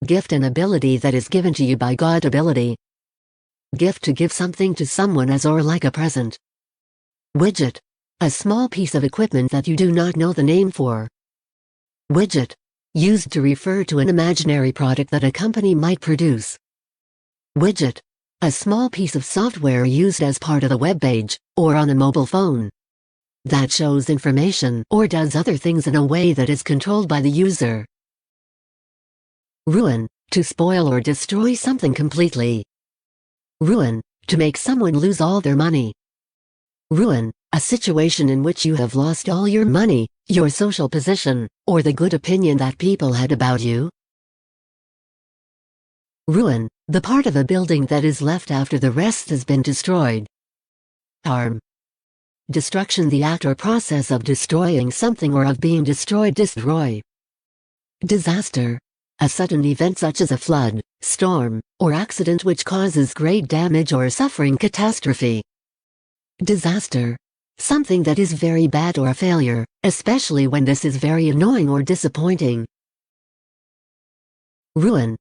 Gift, an ability that is given to you by God. Ability. Gift, to give something to someone as or like a present. Widget. A small piece of equipment that you do not know the name for. Widget. Used to refer to an imaginary product that a company might produce. Widget. A small piece of software used as part of a web page, or on a mobile phone, that shows information or does other things in a way that is controlled by the user. Ruin. To spoil or destroy something completely. Ruin. To make someone lose all their money. Ruin. A situation in which you have lost all your money, your social position, or the good opinion that people had about you. Ruin. The part of a building that is left after the rest has been destroyed. Harm. Destruction, the act or process of destroying something or of being destroyed. Destroy. Disaster. A sudden event such as a flood, storm, or accident which causes great damage or suffering. Catastrophe. Disaster. Something that is very bad or a failure, especially when this is very annoying or disappointing. Ruin.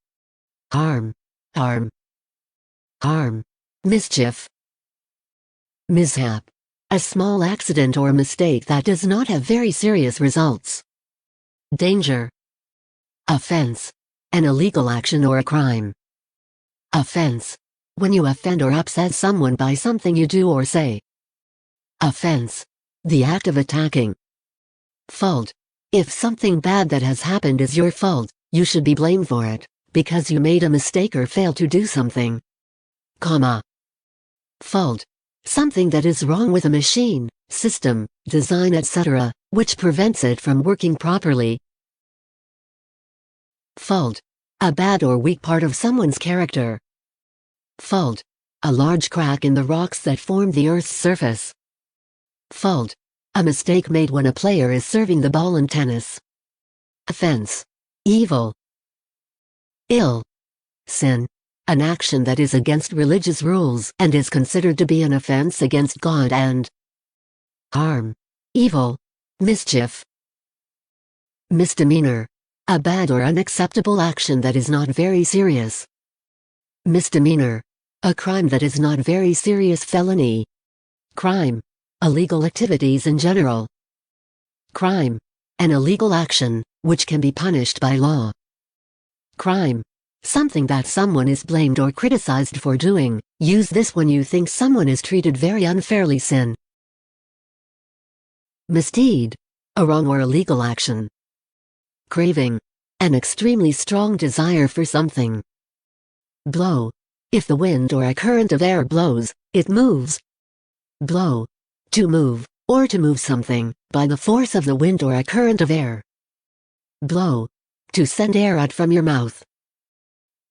Harm. Harm. Harm. Mischief. Mishap. A small accident or mistake that does not have very serious results. Danger. Offense. An illegal action or a crime. Offense. When you offend or upset someone by something you do or say. Offense. The act of attacking. Fault. If something bad that has happened is your fault, you should be blamed for it, because you made a mistake or failed to do something. Comma. Fault. Something that is wrong with a machine, system, design, etc., which prevents it from working properly. Fault. A bad or weak part of someone's character. Fault. A large crack in the rocks that form the Earth's surface. Fault. A mistake made when a player is serving the ball in tennis. Offense. Evil. Ill. Sin. An action that is against religious rules and is considered to be an offense against God. And harm. Evil. Mischief. Misdemeanor. A bad or unacceptable action that is not very serious. Misdemeanor. A crime that is not very serious. Felony. Crime. Illegal activities in general. Crime. An illegal action, which can be punished by law. Crime. Something that someone is blamed or criticized for doing. Use this when you think someone is treated very unfairly. Sin. Misdeed. A wrong or illegal action. Craving. An extremely strong desire for something. Blow. If the wind or a current of air blows, it moves. Blow. To move, or to move something, by the force of the wind or a current of air. Blow. To send air out from your mouth.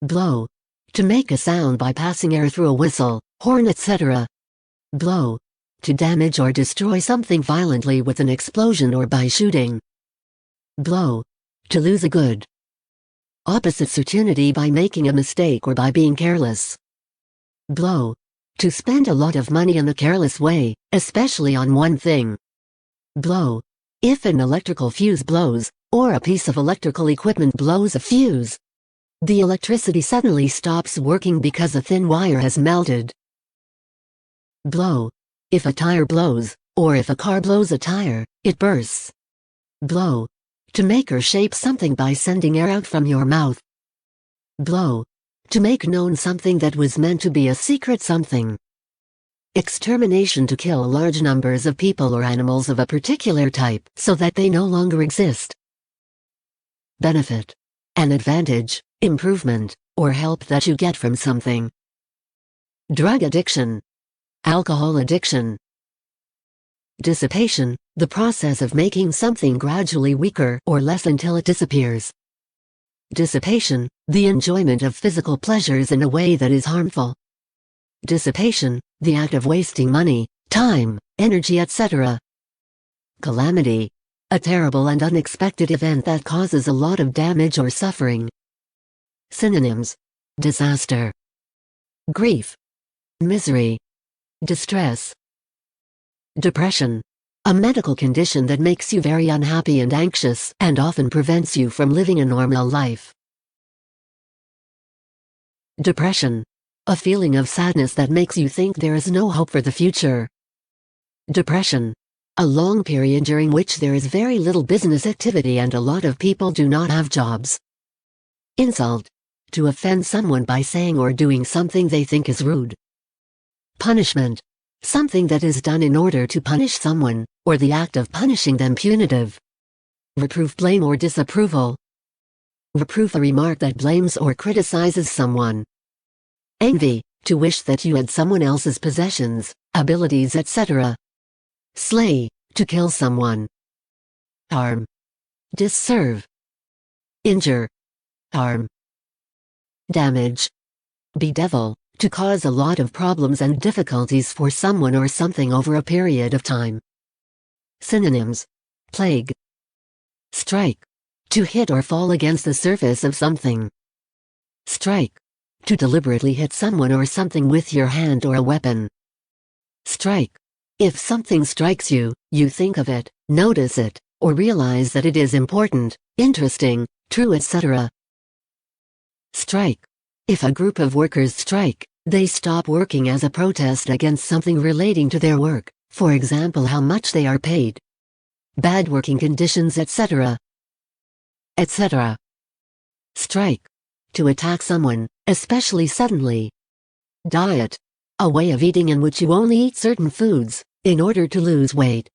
Blow. To make a sound by passing air through a whistle, horn, etc. Blow. To damage or destroy something violently with an explosion or by shooting. Blow. To lose a good. Opposite certainty by making a mistake or by being careless. Blow. To spend a lot of money in a careless way, especially on one thing. Blow. If an electrical fuse blows, or a piece of electrical equipment blows a fuse, the electricity suddenly stops working because a thin wire has melted. Blow. If a tire blows, or if a car blows a tire, it bursts. Blow. To make or shape something by sending air out from your mouth. Blow. To make known something that was meant to be a secret something. Extermination. To kill large numbers of people or animals of a particular type so that they no longer exist. Benefit. An advantage, improvement, or help that you get from something. Drug addiction. Alcohol addiction. Dissipation. The process of making something gradually weaker or less until it disappears. Dissipation, the enjoyment of physical pleasures in a way that is harmful. Dissipation, the act of wasting money, time, energy, etc. Calamity, a terrible and unexpected event that causes a lot of damage or suffering. Synonyms: disaster, grief, misery, distress, depression. A medical condition that makes you very unhappy and anxious and often prevents you from living a normal life. Depression. A feeling of sadness that makes you think there is no hope for the future. Depression. A long period during which there is very little business activity and a lot of people do not have jobs. Insult. To offend someone by saying or doing something they think is rude. Punishment. Something that is done in order to punish someone, or the act of punishing them. Punitive. Reproof. Blame or disapproval. Reproof. A remark that blames or criticizes someone. Envy. To wish that you had someone else's possessions, abilities, etc. Slay. To kill someone. Harm. Disserve. Injure. Harm. Damage. Bedevil. To cause a lot of problems and difficulties for someone or something over a period of time. Synonyms. Plague. Strike. To hit or fall against the surface of something. Strike. To deliberately hit someone or something with your hand or a weapon. Strike. If something strikes you, you think of it, notice it, or realize that it is important, interesting, true, etc. Strike. If a group of workers strike, they stop working as a protest against something relating to their work, for example how much they are paid, bad working conditions, etc. etc. Strike. To attack someone, especially suddenly. Diet. A way of eating in which you only eat certain foods, in order to lose weight.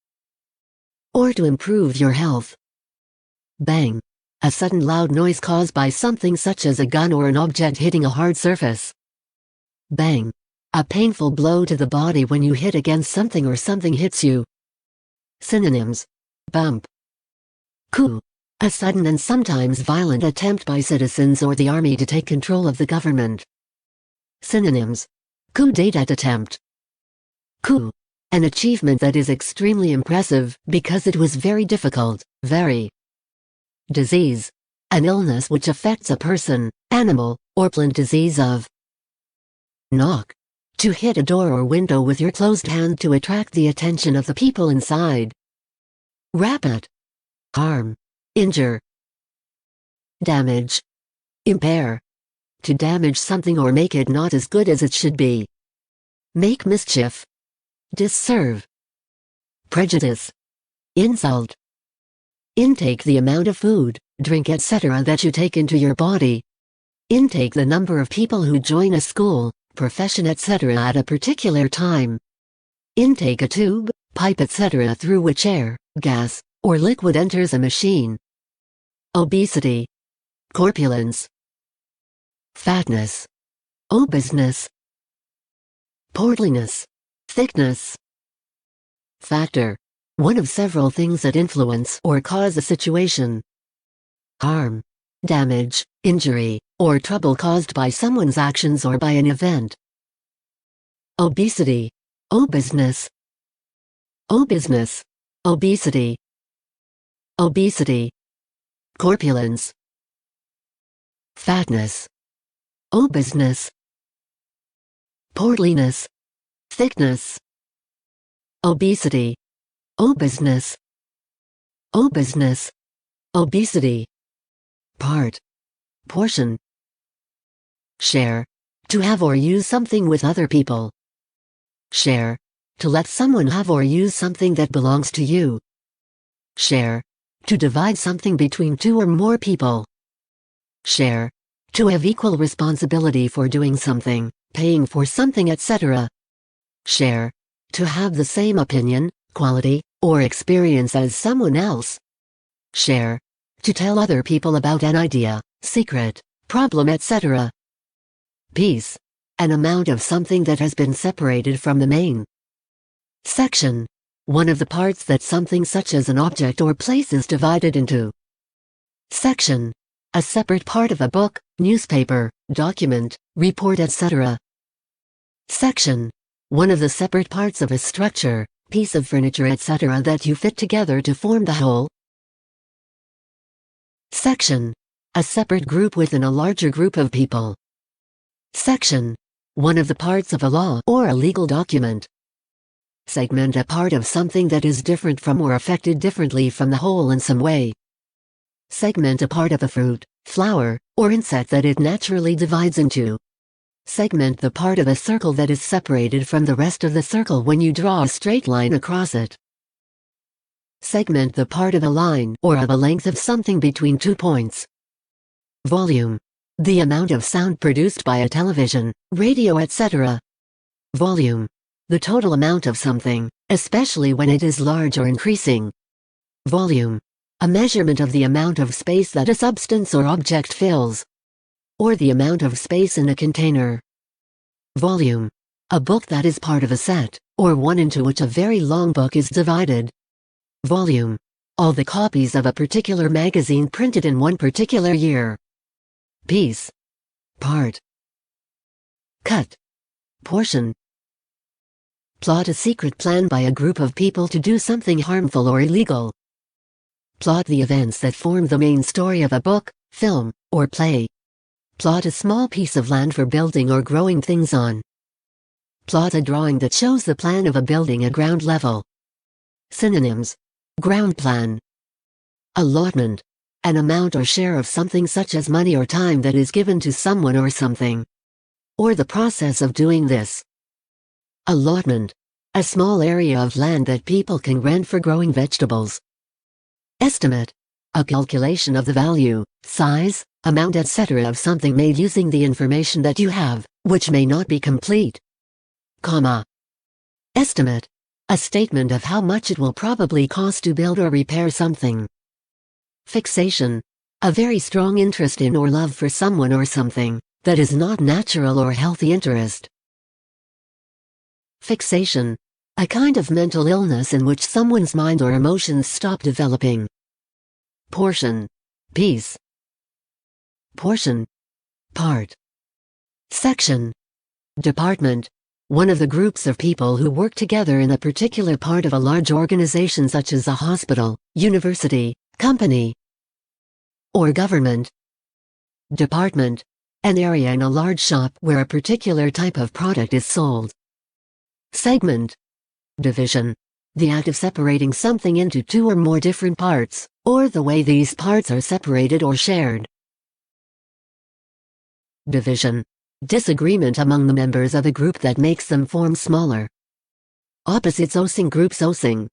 Or to improve your health. Bang. A sudden loud noise caused by something such as a gun or an object hitting a hard surface. Bang. A painful blow to the body when you hit against something or something hits you. Synonyms. Bump. Coup. A sudden and sometimes violent attempt by citizens or the army to take control of the government. Synonyms. Coup d'état. Attempt. Coup. An achievement that is extremely impressive because it was very difficult, very. Disease. An illness which affects a person, animal, or plant. Disease of. Knock. To hit a door or window with your closed hand to attract the attention of the people inside. Rapid. Harm. Injure. Damage. Impair. To damage something or make it not as good as it should be. Make mischief. Disserve. Prejudice. Insult. Intake. The amount of food, drink, etc. that you take into your body. Intake. The number of people who join a school, profession, etc. at a particular time. Intake. A tube, pipe, etc. through which air, gas, or liquid enters a machine. Obesity. Corpulence. Fatness. Obesness. Portliness. Thickness. Factor. One of several things that influence or cause a situation. Harm. Damage, injury, or trouble caused by someone's actions or by an event. Obesity. Obesness. Obesness. Obesity. Obesity. Corpulence. Fatness. Obesness. Portliness. Thickness. Obesity. Obesness. Obesness. Obesity. Part. Portion. Share. To have or use something with other people. Share. To let someone have or use something that belongs to you. Share. To divide something between two or more people. Share. To have equal responsibility for doing something, paying for something, etc. Share. To have the same opinion, quality, or experience as someone else. Share. To tell other people about an idea, secret, problem, etc. Piece. An amount of something that has been separated from the main. Section. One of the parts that something such as an object or place is divided into. Section. A separate part of a book, newspaper, document, report, etc. Section. One of the separate parts of a structure, piece of furniture, etc. that you fit together to form the whole. Section. A separate group within a larger group of people. Section. One of the parts of a law or a legal document. Segment. A part of something that is different from or affected differently from the whole in some way. Segment. A part of a fruit, flower, or insect that it naturally divides into. Segment the part of a circle that is separated from the rest of the circle when you draw a straight line across it. Segment the part of a line or of a length of something between 2 points. Volume. The amount of sound produced by a television, radio, etc. Volume. The total amount of something, especially when it is large or increasing. Volume. A measurement of the amount of space that a substance or object fills, or the amount of space in a container. Volume. A book that is part of a set, or one into which a very long book is divided. Volume. All the copies of a particular magazine printed in one particular year. Piece. Part. Cut. Portion. Plot. A secret plan by a group of people to do something harmful or illegal. Plot. The events that form the main story of a book, film, or play. Plot. A small piece of land for building or growing things on. Plot. A drawing that shows the plan of a building at ground level. Synonyms. Ground plan. Allotment. An amount or share of something such as money or time that is given to someone or something. Or the process of doing this. Allotment. A small area of land that people can rent for growing vegetables. Estimate. A calculation of the value, size, amount, etc. of something made using the information that you have, which may not be complete. Comma. Estimate. A statement of how much it will probably cost to build or repair something. Fixation. A very strong interest in or love for someone or something, that is not natural or healthy interest. Fixation. A kind of mental illness in which someone's mind or emotions stop developing. Portion. Piece. Portion. Part. Section. Department. One of the groups of people who work together in a particular part of a large organization such as a hospital, university, company, or government. Department. An area in a large shop where a particular type of product is sold. Segment. Division. The act of separating something into two or more different parts, or the way these parts are separated or shared. Division. Disagreement among the members of a group that makes them form smaller. Opposites. Osing groups. Osing.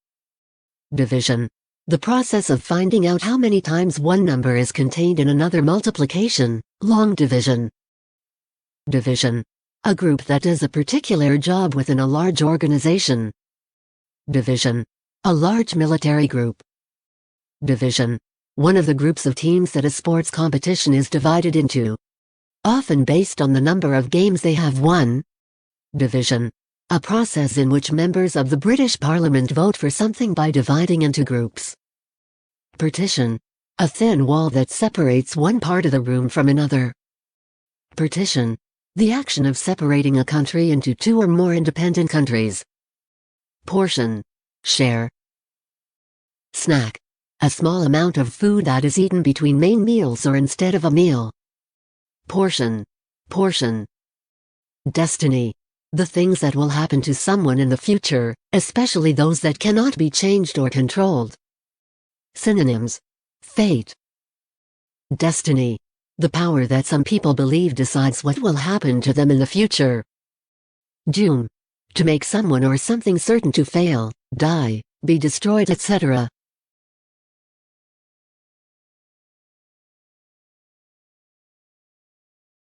Division. The process of finding out how many times one number is contained in another. Multiplication, long division. Division. A group that does a particular job within a large organization. Division. A large military group. Division. One of the groups of teams that a sports competition is divided into, often based on the number of games they have won. Division. A process in which members of the British Parliament vote for something by dividing into groups. Partition. A thin wall that separates one part of the room from another. Partition. The action of separating a country into two or more independent countries. Portion. Share. Snack. A small amount of food that is eaten between main meals or instead of a meal. Portion. Portion. Destiny. The things that will happen to someone in the future, especially those that cannot be changed or controlled. Synonyms. Fate. Destiny. The power that some people believe decides what will happen to them in the future. Doom. To make someone or something certain to fail, die, be destroyed, etc.